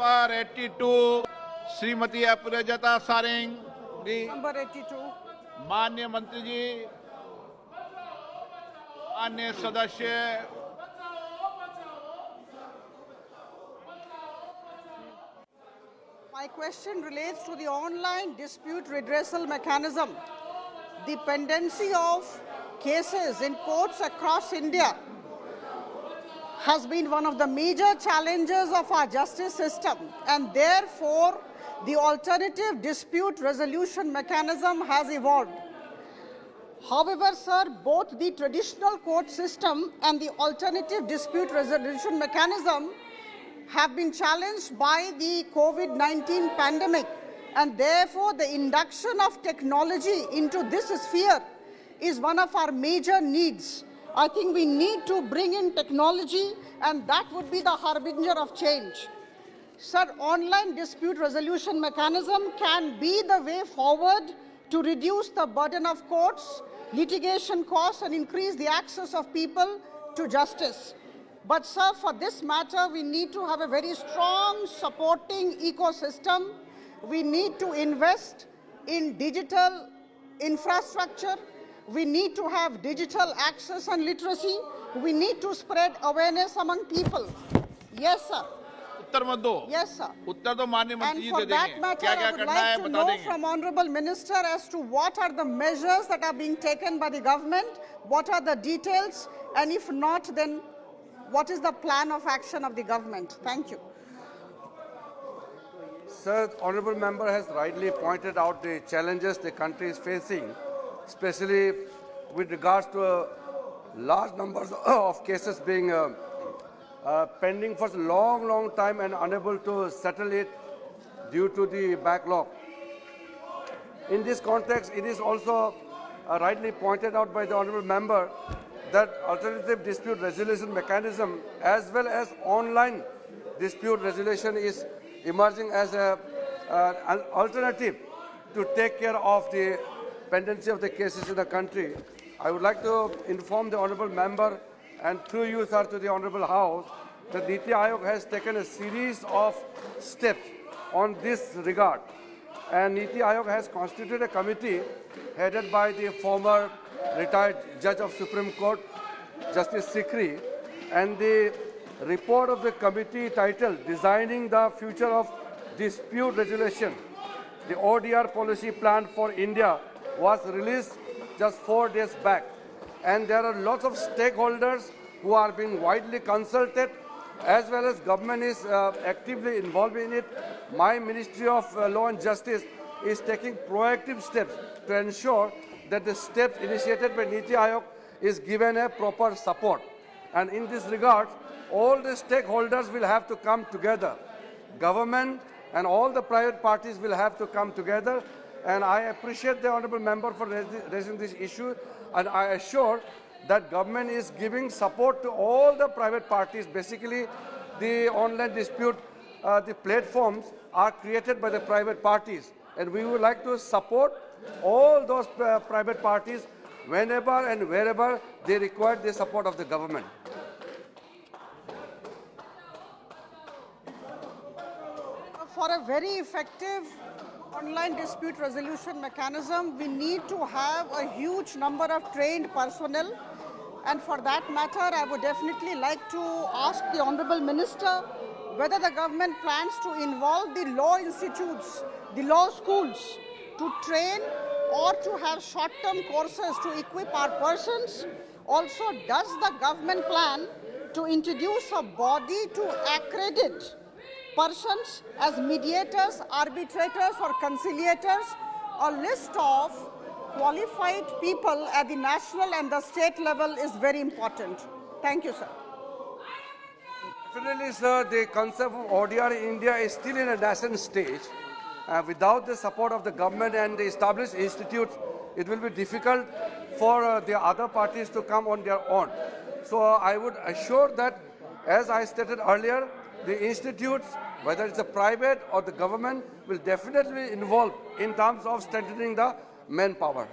Number 82 Shrimati अपराजिता सारंग जी। Number 82। माननीय मंत्री जी, माननीय सदस्य, My question relates to the online dispute redressal mechanism. The pendency of cases in courts across India has been one of the major challenges of our justice system, and therefore the alternative dispute resolution mechanism has evolved. However, sir, both the traditional court system and the alternative dispute resolution mechanism have been challenged by the COVID-19 pandemic, and therefore the induction of technology into this sphere is one of our major needs. I think we need to bring in technology, and that would be the harbinger of change. Sir, online dispute resolution mechanism can be the way forward to reduce the burden of courts, litigation costs, and increase the access of people to justice. But sir, for this matter, we need to have a very strong supporting ecosystem. We need to invest in digital infrastructure. We need to have digital access and literacy. We need to spread awareness among people. Yes, sir. उत्तर मत दो। Yes, sir. उत्तर तो माननीय And मंत्री जी for they that देंगे। matter, क्या क्या I would करना है like to बता know देंगे। from Honorable Minister as to what are the measures that are being taken by the government, what are the details, and if not, then what is the plan of action of the government? Thank you. Sir, honourable member has rightly pointed out the challenges the country is facing, especially with regards to large numbers of cases being pending for a long time and unable to settle it due to the backlog. In this context, it is also rightly pointed out by the honourable member that alternative dispute resolution mechanism as well as online dispute resolution is emerging as an alternative to take care of the pendency of the cases in the country. I would like to inform the honourable member and through you, sir, to the honourable House that Niti Aayog has taken a series of steps on this regard. And Niti Aayog has constituted a committee headed by the former retired Judge of Supreme Court, Justice Sikri, and the report of the committee titled Designing the Future of Dispute Resolution, the ODR policy plan for India, was released just 4 days back. And there are lots of stakeholders who are being widely consulted, as well as government is actively involved in it. My Ministry of Law and Justice is taking proactive steps to ensure that the steps initiated by Niti Aayog is given a proper support. And in this regard, all the stakeholders will have to come together. Government and all the private parties will have to come together. And I appreciate the honourable member for raising this issue. And I assure that government is giving support to all the private parties. Basically, the online dispute, the platforms are created by the private parties. And we would like to support all those private parties whenever and wherever they require the support of the government. For a very effective online dispute resolution mechanism, we need to have a huge number of trained personnel. And for that matter, I would definitely like to ask the Honourable Minister whether the government plans to involve the law institutes, the law schools, to train or to have short-term courses to equip our persons. Also, does the government plan to introduce a body to accredit persons as mediators, arbitrators, or conciliators? A list of qualified people at the national and the state level is very important. Thank you, sir. Definitely, sir, the concept of ODR in India is still in a nascent stage. Without the support of the government and the established institutes, it will be difficult for the other parties to come on their own. So I would assure that, as I stated earlier, the institutes, whether it's a private or the government, will definitely involve in terms of strengthening the manpower.